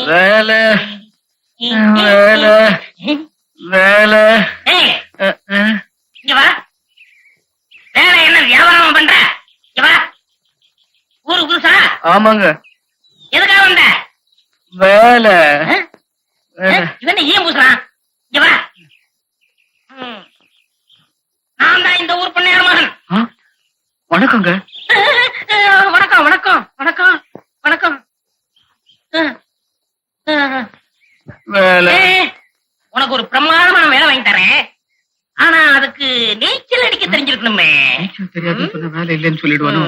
வேலை வேலை வேலை. இங்க வா. வேலை என்ன வியாபாரம் பண்ற? இங்க வா. ஊரு புதுசா? ஆமாங்க. எதுக்காக வந்த? வேலை. இவன் ஏன் பூசுறான்? இங்க வா. நான் தான் இந்த ஊர் பண்ணையார் மகன். வணக்கங்க. வணக்கம் வணக்கம் வணக்கம் வணக்கம். வேலை. உனக்கு ஒரு பிரமாதமான வேலை வாங்கி தரேன். ஆனா அதுக்கு நீச்சல் அடிக்க தெரிஞ்சிருக்கணுமே. நீச்சல் தெரியாதுன்னு சொன்ன வேலை இல்லைன்னு சொல்லிடுவானோ?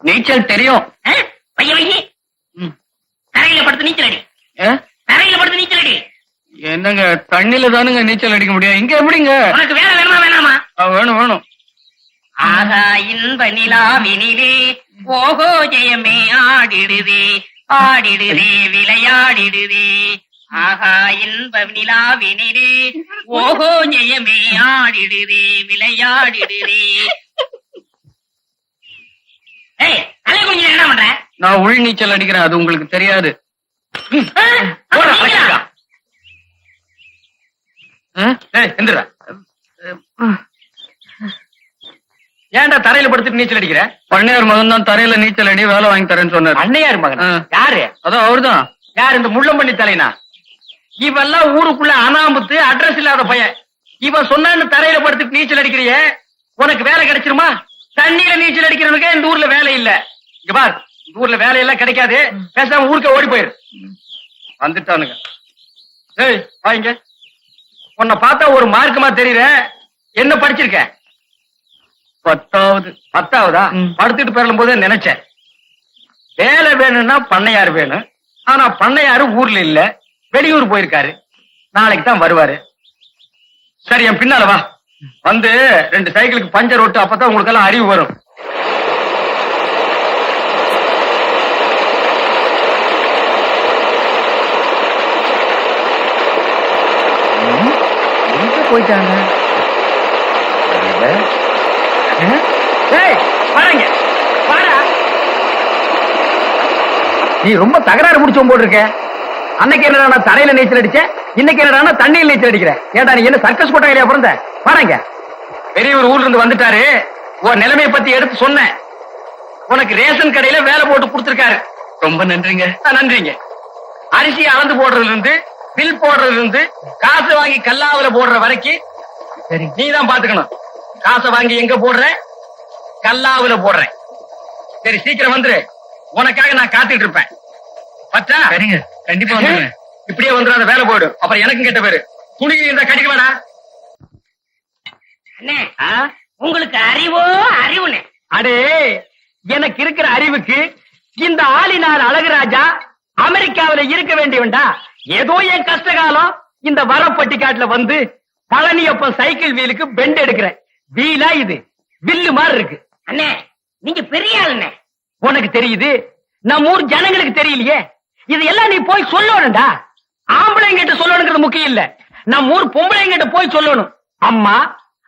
நீச்சல் தெரியும். பைய வையி. தரையில படுத்து நீச்சல் அடி. தரையில படுத்து நீச்சல் அடி. என்னங்க தண்ணில தானுங்க நீச்சல் அடிக்க முடியும், இங்க எப்படிங்க? உனக்கு வேலை வேணுமா வேணாமா? வேணும் வேணும். ஆகா இன்ப நிலாவினிலே ஓஹோ ஜெயமே ஆடிடுதே ஆடிடுதே விளையாடிடுதே. ஆகா இன்ப நிலாவினிலே ஓஹோ ஜெயமே ஆடிடுதே விளையாடிடுதே. ஏய் தலை குஞ்சு என்ன பண்ற? நான் உள் நீச்சல் அடிக்கிறேன், அது உங்களுக்கு தெரியாது. ஏன்டா தரையில படுத்துட்டு நீச்சல் அடிக்கிற? பண்ணையார் மகன் தான் தரையில நீச்சல் அடி வேலை வாங்கி தரேன்னு சொன்னார். அண்ணையார் மகன் யாரு? அதான் அவர்தான். யார்? இந்த முள்ளம்பண்ணி தலைனா? இவெல்லாம் ஊருக்குள்ள அனாமுத்து அட்ரஸ் இல்லாத பையன். இவன் சொன்னான்னு தரையில படுத்துட்டு நீச்சல் அடிக்கிறிய, உனக்கு வேலை கிடைச்சிருமா? தண்ணியில நீச்சல் அடிக்கிறவனுக்கு இந்த ஊர்ல வேலை இல்ல. இங்க பார், இந்த ஊர்ல வேலையெல்லாம் கிடைக்காது, பேசாம ஊருக்க ஓடி போயிரு. வந்துட்டானுங்க. ஏய் வாங்க. உன்னை பார்த்தா ஒரு மார்க்கமா தெரியற. என்ன படிச்சிருக்க? 10வது. 10வதா? படுத்துட்டு போயிடும் போதே நினைச்சேன் வேலை வேணும்னா பண்ணையார் வேணும். ஆனா பண்ணையாரு ஊர்ல இல்ல, வெளியூர் போயிருக்காரு. நாளைக்கு தான் வருவாரு. சரி என் பின்னால வா. வந்து 2 சைக்கிளுக்கு பஞ்சர் ஓட்டு, அப்பதான் உங்களுக்கு எல்லாம் அறிவு வரும். போயிட்டாங்க. நீ ரொம்ப தகராறு முடிச்சோம் போட்டிருக்க. அன்னைக்கு என்னடா நான் தரையில நீச்சல் அடிச்சேன், இன்னைக்கு என்னடா தண்ணியில் நீச்சல் அடிக்கிறேன். ஏன்டா நீ என்ன சர்க்கஸ் கொட்டாயிலையா பிறந்த? பாருங்க, பெரியவர் ஊர்ல இருந்து வந்துட்டாரு. உன் நிலைமையை பத்தி எடுத்து சொன்னேன். உனக்கு ரேஷன் கடையில வேலை போட்டு கொடுத்திருக்காரு. ரொம்ப நன்றிங்க. நன்றிங்க. அரிசி அளந்து போடுறதுல இருந்து பில் போடுறதுல இருந்து காசு வாங்கி கல்லாவுல போடுற வரைக்கும் நீ தான் பாத்துக்கணும். காசை வாங்கி எங்க போடுற? கல்லாவுல போடுறேன். சரி சீக்கிரம் வந்துரு, உனக்காக நான் காத்துட்டு இருப்பேன். பச்சா? சரிங்க, கண்டிப்பா வந்துடுறேன். இப்படியே வந்துடாத, வேலை போயிடும். அப்புறம் எனக்கும் கெட்ட பேரு. துணி இருந்தா கடிக்க வேணா. அண்ணே உங்களுக்கு அறிவோ அறிவுனே? அடே, எனக்கு இருக்கிற அறிவுக்கு இந்த ஆளினார் அழகுராஜா அமெரிக்காவில இருக்க வேண்டியவன்டா. ஏதோ என் கஷ்ட காலம் இந்த வரப்பட்டிக்காட்டுல வந்து பழனியப்பன் சைக்கிள் வீலுக்கு பெண்ட் எடுக்கிறேன். வீலா இது? வில்லு மாதிரி இருக்கு. அண்ணே நீங்க பெரிய ஆளுண்ணே. உனக்கு தெரியுது, நம்ம ஊர் ஜனங்களுக்கு தெரியலையே. இது எல்லாம் நீ போய் சொல்லணும்டா. ஆம்பளைங்கிட்ட சொல்லணுங்கிறது முக்கியம் இல்ல, நம்ம ஊர் பொம்பளைங்கிட்ட போய் சொல்லணும். அம்மா,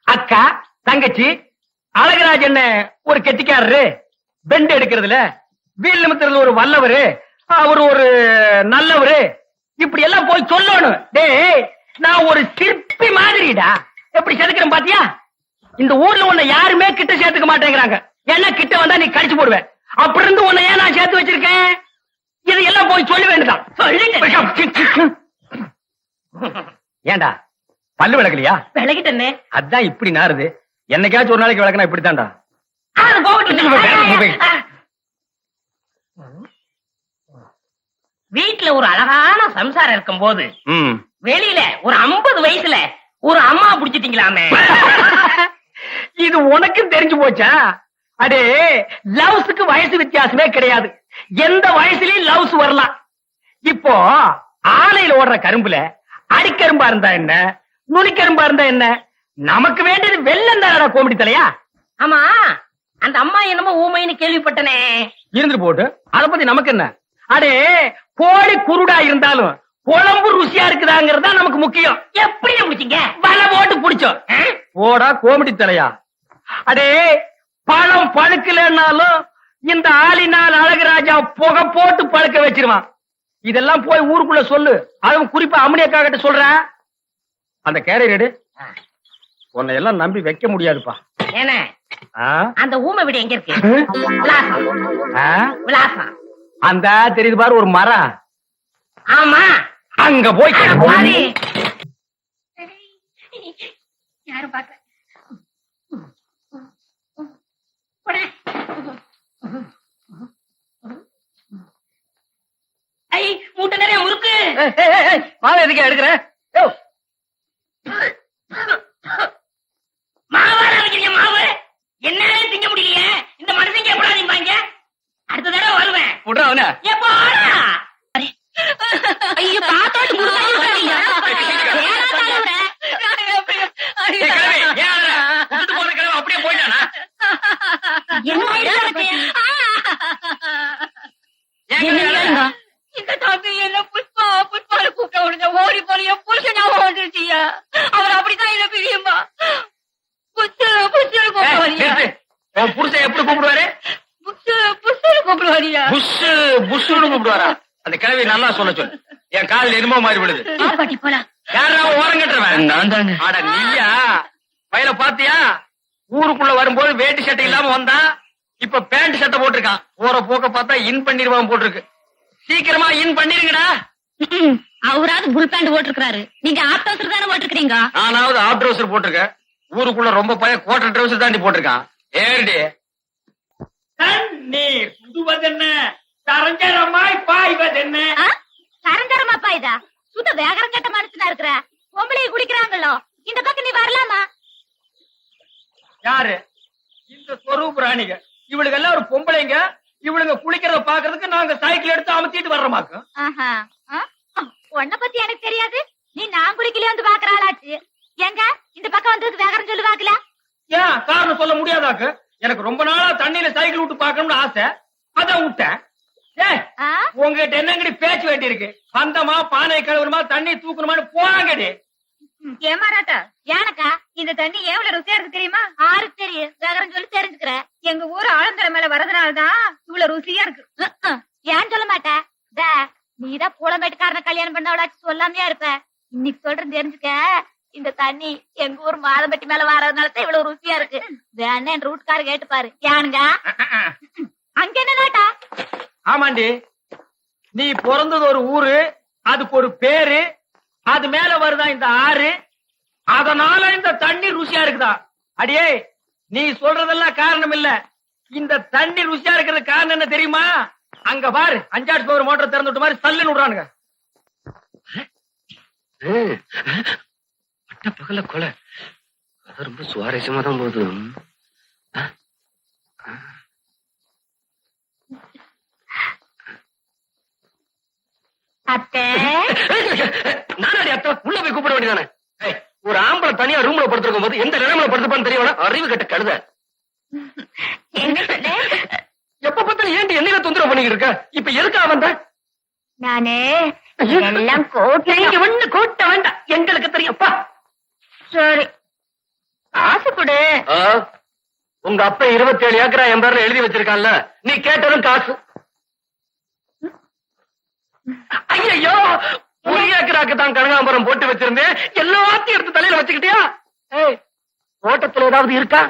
அக்கா, தங்கச்சி, அழகராஜ் என்ன ஒரு கெட்டிக்காரரு, பெண்ட் எடுக்கிறதுல வீல் நிமித்துறதுல ஒரு வல்லவரு, அவரு ஒரு நல்லவரு, இப்படி எல்லாம் போய் சொல்லணும். டேய், நான் ஒரு சிற்பி மாதிரிடா. எப்படி செதுக்கிறேன் பாத்தியா? இந்த ஊர்ல உன்னை யாருமே கிட்ட சேர்த்துக்க மாட்டேங்கிறாங்க. என்ன கிட்ட வந்தா நீ கடிச்சு போடுவேன். அப்படி இருந்து உன்னை ஏன் நான் சேர்த்து வச்சிருக்கேன்? இதெல்லாம் போய் சொல்ல வேண்டியதான். ஏண்டா பல்லு விளக்கலையா? விளக்கிட்டே. அதான் இப்படி நாருது. என்னைக்காச்சும் ஒரு நாளைக்கு விளக்கனா இப்படித்தான்டா. வீட்டுல ஒரு அழகான சம்சாரம் இருக்கும் போது வெளியில ஒரு 50 வயசுல ஒரு அம்மா புடிச்சிட்டீங்களாமே. இது உனக்கும் தெரிஞ்சு போச்சா? அடே, லவ்ஸுக்கு வயசு வித்தியாசமே கிடையாது. எந்த வயசுலயும் லவ்ஸ் வரலாம். இப்போ ஆலையில ஓடுற கரும்புல அடிக்கரும்பா இருந்தா என்ன, நுனிக்கரும்பா இருந்தா என்ன? நமக்கு வேண்டியது வெள்ளம் தானடா கோமடி தலையா. ஆமா, அந்த அம்மா என்னமோ ஊமைன்னு கேள்விப்பட்டனே. இருந்துட்டு போட்டு, அத பத்தி நமக்கு என்ன? அடே, கோழி குருடா இருந்தாலும் குழம்பு ருசியா இருக்குதாங்கிறதா நமக்கு முக்கியம். எப்படி பிடிச்சீங்க? வலை போட்டு பிடிச்சோம். போடா கோமடி தலையா. அடே, பழம் பழுக்கலன்னாலும் இந்த ஆளினால் அழகுராஜா புகை போட்டு பழுக்க வச்சிருவான். இதெல்லாம் போய் ஊருக்குள்ள சொல்லு. அதுவும் குறிப்பா அம்மனியக்கா கிட்ட சொல்றேன். அந்த கேரியர் எடு. உன்னை எல்லாம் நம்பி வைக்க முடியாதுப்பா. ஏன்னா ஆ? அந்த ஊமை வீடு எங்க இருக்கு? விலாசம். ஆ? விலாசம். அந்த தெரியுது பாரு ஒரு மரம், ஆமா, அங்க போய் கேளு. பாரு. யாரும் பார்க்க ஐ மூட்டை நிறைய முறுக்கு. மாவை எதுக்கு எடுக்கிற? மாவார வைக்கிறீங்க மாவு. என்னால திங்க முடியலையே. இந்த மனுஷங்க எப்படா நிப்பாங்க? அடுத்த தடவை வருவேன். விடுறா அவன. எப்போ ஐயோ பாத்தோடு அப்படியே போயிட்டானா? இந்த டாக்டர் என்ன புஷ்பா புஷ்பால கூப்பிட்ட உடனே ஓடி போறிய புருஷன் ஞாபகம் வந்துருச்சியா? அவர் அப்படித்தான் என்ன பிரியுமா? புஷ்பு புஷ்பு கூப்பிட வரியா? உன் புருஷன் எப்படி கூப்பிடுவாரு? புஷ்பு புஷ்பு கூப்பிட வரியா? புஷ் புஷ்னு கூப்பிடுவாரா? அந்த கிழவி நல்லா சொல்ல சொல்லு. என் காலில் எருமோ மாறி விடுது. பாட்டி போலாம். யாரா ஓரம் கட்டுறவன்? நான் தாங்க. அட நீயா? வயல பாத்தியா? ஊருக்குள்ள வரும்போது வேட்டி சட்டை இல்லாம வந்தா இப்ப பேண்ட் சட்டை போட்டிருக்கான். போற போக்க பார்த்தா இன் பண்ணிருவான் போட்டிருக்கு. சீக்கிரமா இன் பண்ணிருங்கடா. அவராவது புல் பேண்ட் போட்டிருக்காரு. நீங்க ஆப் ட்ரவுசர் தானே போட்டிருக்கீங்க? நானாவது ஆப் ட்ரவுசர் போட்டிருக்கேன். ஊருக்குள்ள ரொம்ப பையன் குவார்டர் ட்ரவுசர் தாண்டி போட்டிருக்கான். ஏறிடி. தண்ணீர் சுடுவதென்ன, சரஞ்சரமாய் பாய்வதென்ன. சரஞ்சரமா பாய்தா? சுத்த வேகரம் கட்ட மனுஷனா இருக்கிற பொம்பளை குடிக்கிறாங்களோ, இந்த பக்கம் நீ வரலாமா? யாரு இந்த சொரூப் ராணிங்க? இவளுக்கு எல்லாம் ஒரு பொம்பளைங்க. இவளுங்க குளிக்கிறத பாக்குறதுக்கு நாங்க சைக்கிள் எடுத்து அமுத்திட்டு வர்றோமாக்கு. உன்ன பத்தி எனக்கு தெரியாது. நீ நான் குடிக்கல வந்து பாக்குறாளாச்சு. எங்க இந்த பக்கம் வந்ததுக்கு வேகரம் சொல்லு பாக்கல. ஏன் காரணம் சொல்ல முடியாதாக்கு? எனக்கு ரொம்ப நாளா தண்ணியில சைக்கிள் விட்டு பாக்கணும்னு ஆசை. அதான் விட்டேன். உங்ககிட்ட என்னங்கடி பேச்சு வேண்டி இருக்கு? வந்தமா பானை கழுவுமா தண்ணி தூக்கணுமான்னு போறாங்கடி. ஏமாறாட்டா ஏனக்கா இந்த தண்ணி எவ்வளவு ருசியா இருக்கு தெரியுமா? ஆருக்கு தெரியும், வேகரம் சொல்லி தெரிஞ்சுக்கிற. எங்க ஊரு ஆழந்தர மேல வரதுனாலதான் இவ்வளவு ருசியா இருக்கு. ஏன் சொல்ல மாட்டேன்? நீதான் புலம்பேட்டுக்காரன கல்யாணம் பண்ணவளாச்சு சொல்லாமையா இருப்ப. இன்னைக்கு சொல்றேன் தெரிஞ்சுக்க. இந்த தண்ணி எங்க ஊர் மாதம்பட்டி மேல வர்றதுனாலதான் இவ்வளவு ருசியா இருக்கு. வேணா என் ரூட்கார கேட்டு பாரு. ஏனுங்க அங்க என்னடாட்டா? ஆமாண்டி, நீ பிறந்தது ஒரு ஊரு, அதுக்கு ஒரு பேரு, அது மேல வருதா இந்த ஆறு, அதனால இந்த தண்ணி ருசியா இருக்குதா? அடியே, நீ சொல்றதெல்லாம் காரணம் இல்ல. இந்த தண்ணி ருசியா இருக்கிறது காரணம் என்ன தெரியுமா? அங்க பாரு, 5 பவர் மோட்டர் திறந்து விட்ட மாதிரி சல்லுன்னு விடுறானுங்க. பகல கொலை ரொம்ப சுவாரஸ்யமா தான் போகுது. அத்தை நானாடி அத்தை உள்ள போய் கூப்பிட வேண்டியதானே? ஒரு ஆம்பளை தனியா ரூம்ல படுத்திருக்கும் போது எந்த நிலைமையில படுத்துப்பான்னு தெரியவனா? அறிவு கட்ட கழுத. என்ன சொன்ன? எப்ப பார்த்தாலும் ஏன்டி என்னைய தொந்தரவு பண்ணிக்கிட்டு இருக்க? இப்ப எதுக்கா வந்த? நானு எல்லாம் நீங்க ஒண்ணு கூட்ட வேண்டாம், எங்களுக்கு தெரியும்ப்பா. சரி காசு கொடு. உங்க அப்பா 27 ஏக்கரா என் பேர்ல எழுதி வச்சிருக்கான்ல, நீ கேட்டதும் காசு. ஐயோ, 1 ஏக்கராக்கு தான் கனகாம்பரம் போட்டு வச்சிருந்தேன், எல்லாத்தையும் எடுத்து தலையில வச்சுக்கிட்டியா? தோட்டத்துல ஏதாவது இருக்கா?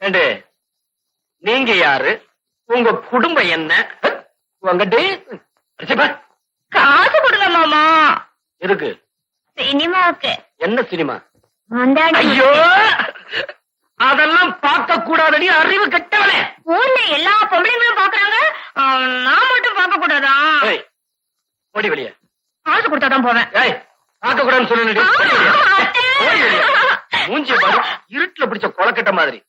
ஏண்டே, நீங்க யாரு? உங்க குடும்பம் என்ன? உங்கட்டு காசு கொடுங்க மாமா. இருக்கு சினிமாவுக்கு. என்ன சினிமா? முந்தாடி. ஐயோ, அதெல்லாம் பார்க்க கூடாதடி, அறிவு கெட்டவனே. ஊர்ல எல்லா பொம்பளைங்களும் பாக்குறாங்க, நான் மட்டும் பார்க்க கூடாதா? ஏய், ஓடி வெளியே. காசு கொடுத்தாதான் போவேன். ஏய், பார்க்க கூடாதுன்னு சொன்னேன்டி. ஓடி வெளியே. ஓடி வெளியே. மூஞ்சி பாரு, இருட்டுல பிடிச்ச கொலக்கட்ட மாதிரி.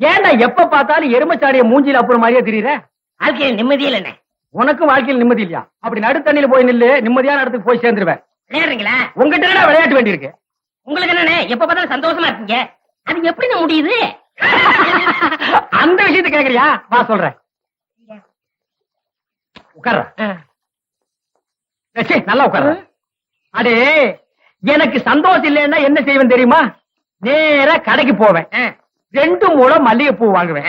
ஏன்டா எப்ப பார்த்தாலும் எருமச்சாரிய மூஞ்சில அப்புறம் மாதிரியே தெரியற? வாழ்க்கையில நிம்மதி இல்லைண்ணே. உனக்கும் வாழ்க்கையில் நிம்மதி இல்லையா? அப்படி நடு தண்ணியில போய் நில்லு, நிம்மதியான இடத்துக்கு போய் சேர்ந்துருவேன். விளையாடுறீங்களா? உங்ககிட்ட விளையாட்டு வேண்டி இருக்கு. உங்களுக்கு என்னண்ணே எப்ப பார்த்தாலும் சந்தோஷமா இருக்கீங்க? அது எப்படி முடியுது? அந்த விஷயத்தை கேக்குறியா? வா சொல்றேன். உட்கார்ற நல்லா உட்கார்ற. அடே எனக்கு சந்தோஷம் இல்லைன்னா என்ன செய்வேன் தெரியுமா? நேரா கடைக்கு போவேன், 2 முழம் மல்லிகைப்பூ வாங்குவேன்,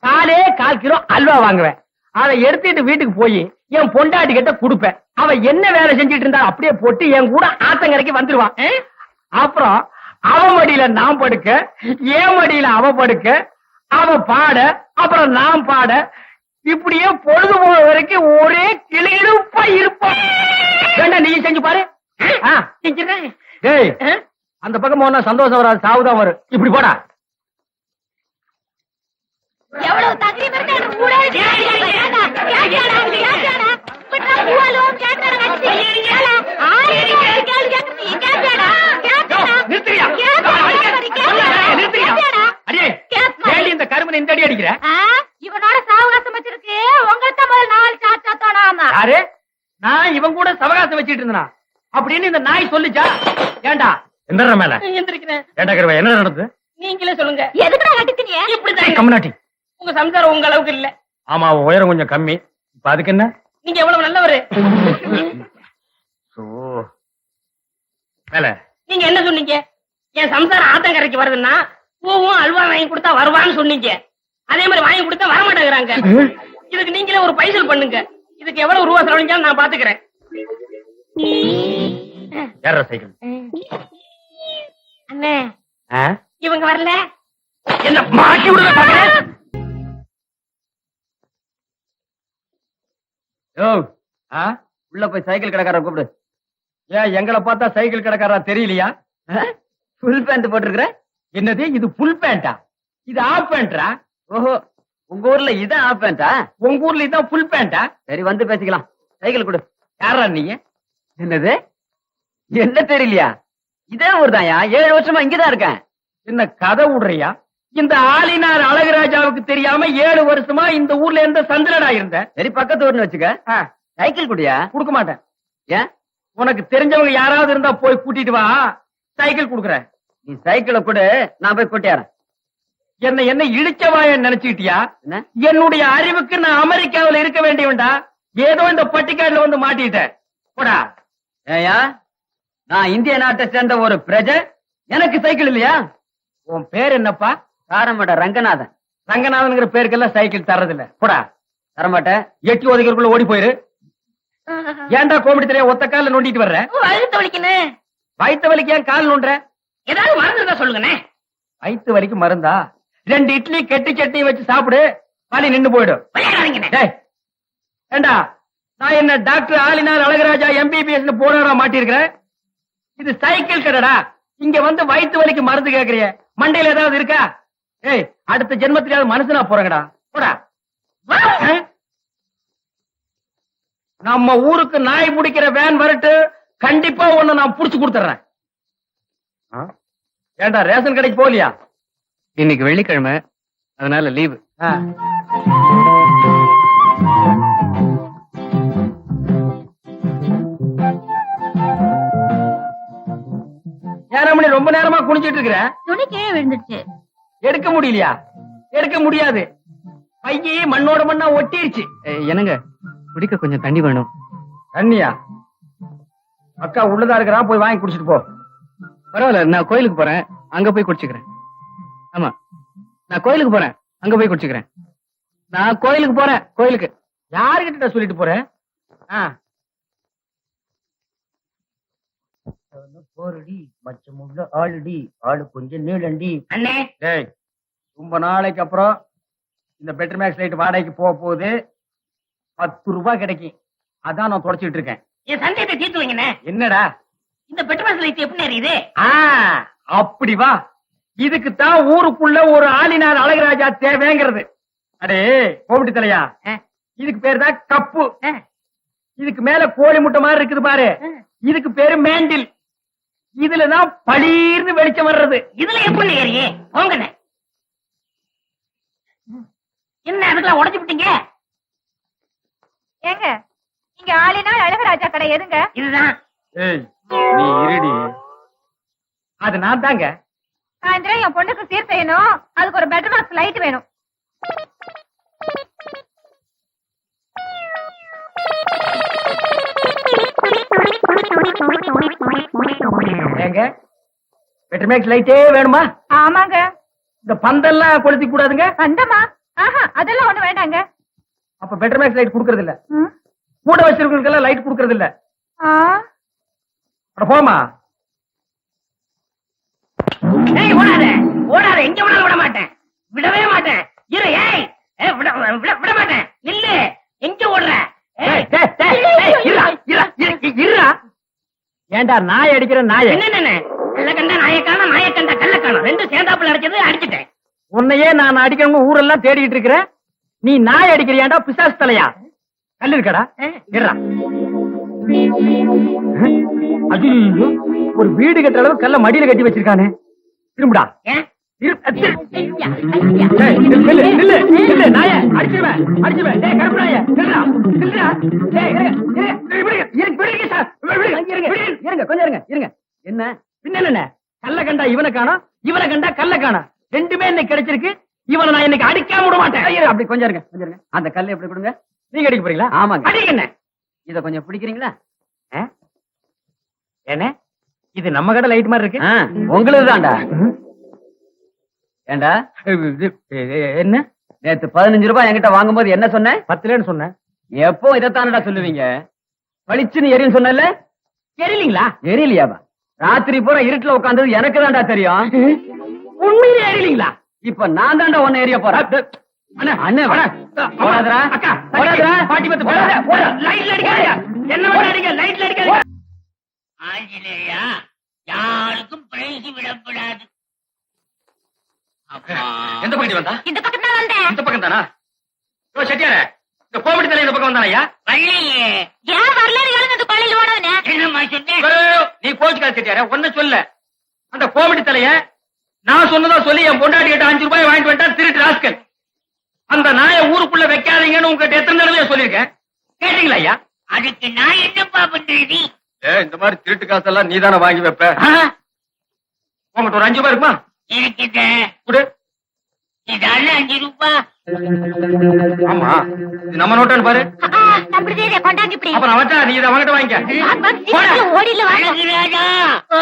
4 கிலோ அல்வா வாங்குவேன். அதை எடுத்துட்டு வீட்டுக்கு போய் என் பொண்டாட்டி கிட்ட கொடுப்பேன். அவ என்ன வேலை செஞ்சிட்டு இருந்தா அப்படியே போட்டு என் கூட ஆத்தங்கரைக்கு வந்துருவான். அப்புறம் அவ மடியில நான் படுக்க, என் மடியில அவ படுக்க, அவ பாட, அப்புறம் நான் பாட, இப்படியே பொழுது போற வரைக்கும் ஒரே கிளியிருப்பா இருப்பான். வேண்டாம் நீ செஞ்சு பாரு. செஞ்சிடறேன். டேய், அந்த பக்கம் போனா சந்தோஷம் வராது, சாவுதான் வரும். இப்படி போடா. எவ்வளவு தகுதி இருந்தா எனக்கு கூட நிறுத்துறியா? நிறுத்துறியா? அடே ஏண்டி இந்த கருமனை இந்த அடி அடிக்கிற? இவனோட சாவகாசம் வச்சிருக்கு. உங்களுக்கு முதல் 4 சாச்சா தோணாமா? யாரு? நான் இவன் கூட சவகாசம் வச்சிட்டு இருந்தா அப்படின்னு இந்த நாய் சொல்லுச்சா? ஏண்டா எந்திர மேல எந்திரிக்கிறேன். ஏண்டா கருவா, என்ன நடந்தது? நீங்களே சொல்லுங்க. எதுக்குடா கட்டுக்கிறிய? இப்படிதான் கம்னாட்டி. உங்க சம்சாரம் உங்க அளவுக்கு இல்ல. ஆமா, உயரம் கொஞ்சம் கம்மி. இப்ப அதுக்கு என்ன? நீங்க எவ்வளவு நல்லவரு. மேல நீங்க என்ன சொன்னீங்க? என் சம்சாரம் ஆத்தங்கரைக்கு வருதுன்னா பூவும் அல்வா வாங்கி கொடுத்தா வருவான்னு சொன்னீங்க. அதே மாதிரி வாங்கி கொடுத்தா வர மாட்டேங்கிறாங்க. இதுக்கு நீங்களே ஒரு பைசல் பண்ணுங்க. இதுக்கு எவ்வளவு ரூபா செலவழிஞ்சாலும் நான் பாத்துக்கிறேன். ஏற சைக்கிள். அண்ணே இவங்க வரல. என்ன மாட்டி விடுற பாக்குறேன்? உள்ள போய் சைக்கிள் கடைக்காரரை கூப்பிடு. ஏன் எங்களை பார்த்தா சைக்கிள் கடைக்காரா தெரியலையா? ஃபுல் பேண்ட் போட்டிருக்கிற? என்னது இது புல் பேண்டா? இது ஆஃப் பேண்டா? ஓஹோ, உங்க ஊர்ல இதான் ஆஃப் பேண்டா? உங்க ஊர்ல இதான் புல் பேண்டா? சரி, வந்து பேசிக்கலாம். சைக்கிள் கொடு. யாரா நீங்க? என்னது, என்ன தெரியலையா? இதே ஊர் தான்யா, 7 வருஷமா இங்கதான் இருக்கேன். என்ன கதை விடுறியா? இந்த ஆளினார் அழகுராஜாவுக்கு தெரியாம 7 வருஷமா இந்த ஊர்ல எந்த சந்திரடா இருந்த? சரி, பக்கத்து ஊர்னு வச்சுக்க. சைக்கிள் குடியா? கொடுக்க மாட்டேன். ஏன்? உனக்கு தெரிஞ்சவங்க யாராவது இருந்தா போய் கூட்டிட்டு வா, சைக்கிள் குடுக்குறேன். நீ சைக்கிளை கொடு, நான் போய் கூட்டியாரன். என்ன இழிச்சவாய நினைச்சுக்கிட்டியா? என்ன? என்னுடைய அறிவுக்கு நான் அமெரிக்காவில் இருக்க வேண்டியவன்டா. ஏதோ இந்த பட்டிக்காடுல வந்து மாட்டிட்டேன். போடா. ஏயா, நான் இந்திய நாட்டை சேர்ந்த ஒரு பிரஜை, எனக்கு சைக்கிள் இல்லையா? உன் பேர் என்னப்பா? காரமட ரங்கநாதன். ரங்கநாதன்ங்கிற பேருக்கெல்லாம் சைக்கிள் தர்றதில்ல. போடா. தரமாட்டேன். எட்டி ஒதுக்கிறதுக்குள்ள ஓடி போயிரு. ஏன்டா கோமிடி தெரியா ஒத்த கால நோண்டிட்டு வர்ற? வயிற்று வலிக்கணும். வயிற்று வலிக்கு ஏன் கால் நோண்டுற? ஏதாவது மருந்து இருந்தா சொல்லுங்கண்ணே. வயிற்று வலிக்கு மருந்தா? 2 இட்லி கெட்டி சட்னி வச்சு சாப்பிடு, வலி நின்னு போயிடும். விளையாடாதீங்கண்ணே. டேய், ஏண்டா நான் என்ன டாக்டர் ஆலினார் அழகராஜா MBBS போராட மாட்டிருக்கிறேன்? இது சைக்கிள் கடைடா. இங்க வந்து வயிற்று வலிக்கு மருந்து கேக்குறிய? மண்டையில ஏதாவது இருக்கா? ஏய், அடுத்த ஜென்மத்திலாவது மனுஷனா போறங்கடா. போடா. நம்ம ஊருக்கு நாய் பிடிக்கிற வேன் வரட்டு, கண்டிப்பா ஒண்ணு நான் புடிச்சு கொடுத்துறேன். ஏண்டா ரேஷன் கடைக்கு போலியா? இன்னைக்கு வெள்ளிக்கிழமை, அதனால லீவு. ஏன் ரொம்ப நேரமா குனிஞ்சிட்டு இருக்கிற? துணி கீழே விழுந்துருச்சு. எடுக்க முடியலையா? எடுக்க முடியாது, பையே மண்ணோட மண்ணா ஒட்டிருச்சு. என்னங்க, குடிக்க கொஞ்சம் தண்ணி வேணும். தண்ணியா? அக்கா உள்ளதா இருக்கிறா, போய் வாங்கி குடிச்சிட்டு போ. பரவாயில்ல, நான் கோயிலுக்கு போறேன், அங்க போய் குடிச்சுக்கிறேன். ஆமா, நான் கோயிலுக்கு போறேன், அங்க போய் குடிச்சுக்கிறேன். நான் கோயிலுக்கு போறேன். கோயிலுக்கு யாருகிட்ட சொல்லிட்டு போறேன்? போரடி மச்சமுள்ள ஆளுடி, ஆளு கொஞ்சம் நீளண்டி. அண்ணே, டேய், ரொம்ப நாளைக்கு அப்புறம் இந்த பெட்டர் மேக்ஸ் லைட் வாடகைக்கு போக போகுது. 10 ரூபாய் கிடைக்கும். அதான் நான் தொடச்சிட்டு இருக்கேன். என் சந்தேகத்தை தீர்த்து வைங்கண்ணே. என்னடா இந்த பெட்ரோல் லைட் எப்படி எரியுது? அப்படி வா. இதுக்கு தான் ஊருக்குள்ள ஒரு ஆளினார் அழகராஜா தேவைங்கிறது. அடே கோமிட்டி தலையா, இதுக்கு பேரு தான் கப்பு. இதுக்கு மேல கோழி முட்டை மாதிரி இருக்குது பாரு, இதுக்கு பேரு மேண்டில். இதுலதான் பளீர்னு வெளிச்சம் வர்றது. இதுல எப்படி ஏறியே? போங்கண்ணே. என்ன அதுக்கெல்லாம் உடைச்சு விட்டீங்க? ஏங்க, இங்க ஆளினால் அழகராஜா கடை எதுங்க? இதுதான். ஏய், நீ இருடி. அது நான் தாங்க. சாயந்தரம் என் பொண்ணுக்கு சீர் செய்யணும், அதுக்கு ஒரு பெட்டர் பாக்ஸ் லைட் வேணும். ஏங்க பெட்ரமேக்ஸ் லைட்டே வேணுமா? ஆமாங்க. இந்த பந்தெல்லாம் கொளுத்தி கூடாதுங்க. பந்தமா? ஆஹா, அதெல்லாம் ஒண்ணு வேண்டாங்க. அப்ப பெட்ரமேக்ஸ் லைட் குடுக்கறது இல்ல. ம். கூட வச்சிருக்கவங்களுக்கெல்லாம் லைட் குடுக்கறது இல்ல. ஆ. அட போமா. ஏய் ஓடாத ஓடாத, எங்க வேணாலும் விட மாட்டேன், விடவே மாட்டேன். இரு ஏய் ஏய், விட மாட்டேன், நில்லு. எங்க ஓடுற? ஏய், இருடா. ஏண்டா நாய் அடிக்கிற நாய? என்ன கல்ல கண்டா நாயக்கான, நாயக்கண்டா கல்ல காணும், ரெண்டும் சேர்ந்தாப்புல அடிச்சது அடிச்சிட்டேன். உன்னையே நான் அடிக்கணும் ஊரெல்லாம் தேடிட்டு இருக்கிறேன். நீ நாய் அடிக்கிறியாண்டா பிசாசு தலையா? கல்லு இருக்கடா. இருடா. ஐயோ, ஒரு வீடு கட்டுற அளவு கல்ல மடியில கட்டி வச்சிருக்கானே. திரும்புடா. ஏன்? என்ன பின்ன கல்ல கண்டா இவனை காணோம், இவனை கண்டா கல்ல காணோம். ரெண்டுமே இன்னைக்கு கிடைச்சிருக்கு. இவனை நான் இன்னைக்கு அடிக்காம விட மாட்டேன். அப்படி கொஞ்சம் இருங்க, கொஞ்சம் இருங்க. அந்த கல்லை எப்படி கொடுங்க. நீங்க அடிக்க போறீங்களா? ஆமாங்க. அடிக்கண்ண. இத கொஞ்சம் பிடிக்கிறீங்களா? என்ன இது நம்ம கடை லைட் மாதிரி இருக்கு? உங்களுக்கு தான்டா. ஏண்டா என்ன நேத்து 15 ரூபாய் என்கிட்ட வாங்கும்போது என்ன சொன்ன? 10 சொன்னேன். எப்போ இதைத்தானடா சொல்லுவீங்க? பளிச்சுன்னு எரியும் சொன்னல, எரியலீங்களா? எரியலையாவா? ராத்திரி பூரா இருட்டுல உட்கார்ந்தது எனக்கு தான்டா தெரியும். உண்மையிலே எரியலீங்களா? இப்ப நான் தான்டா ஒன்னு எரிய போறேன். ஆஞ்சநேயா, யாருக்கும் பிரைஸ் விடப்படாது. எந்த பக்கம் வந்தா? இந்த பக்கம் தான் வந்தேன். இந்த பக்கம் தானா? ஓ செட்டியார, இந்த கோமடி தலை இந்த பக்கம் வந்தானயா? வள்ளியே, ஏன் வரலாறு எழுந்து அந்த கொள்ளையில் ஓடுவனே? என்னம்மா சொன்னேன்? நீ கோச்சுக்காத செட்டியார, ஒன்ன சொல்ல. அந்த கோமடி தலைய நான் சொன்னதா சொல்லி என் பொண்டாட்டி கிட்ட 5 ரூபாய் வாங்கிட்டு வந்துட்டா திருட்டு ராஸ்கல். அந்த நாயை ஊருக்குள்ள வைக்காதீங்கன்னு உங்ககிட்ட எத்தனை தடவை சொல்லியிருக்கேன், கேட்டீங்களா ஐயா? அதுக்கு நான் என்னப்பா பண்றது? இந்த மாதிரி திருட்டு காசெல்லாம் நீதானே வாங்கி வைப்ப. உங்ககிட்ட ஒரு 5 ரூபாய் இருக்குமா? இருக்குது. கொடு. இதால 5 ரூபாய். ஆமா, இது நம்ம நோட்டான்னு பாரு. அப்படி தெரியும், கொண்டாங்க இப்படி. அப்புறம் அவட்டா நீ இதை அவங்கிட்ட வாங்கிக்க. ஓடில அழகுராஜா, ஓ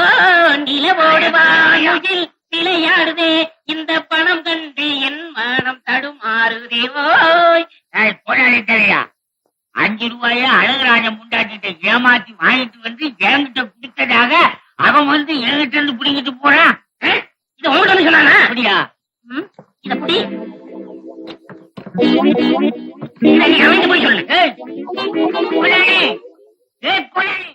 நிலவோடு வாயுதில் விளையாடுதே, இந்த பணம் கண்டு என் மனம் தடுமாறுதே. ஓய் போராளி தலையா, 5 ரூபாய அழகுராஜன் முண்டாட்டிட்ட ஏமாத்தி வாங்கிட்டு வந்து என்கிட்ட குடுத்ததாக அவன் வந்து என்கிட்ட இருந்து பிடிங்கிட்டு போறான். இது உங்களுக்கு சொன்னானா? அப்படியா? இத புடி. இதை நீ அவன்கிட்ட போய் சொல்லு.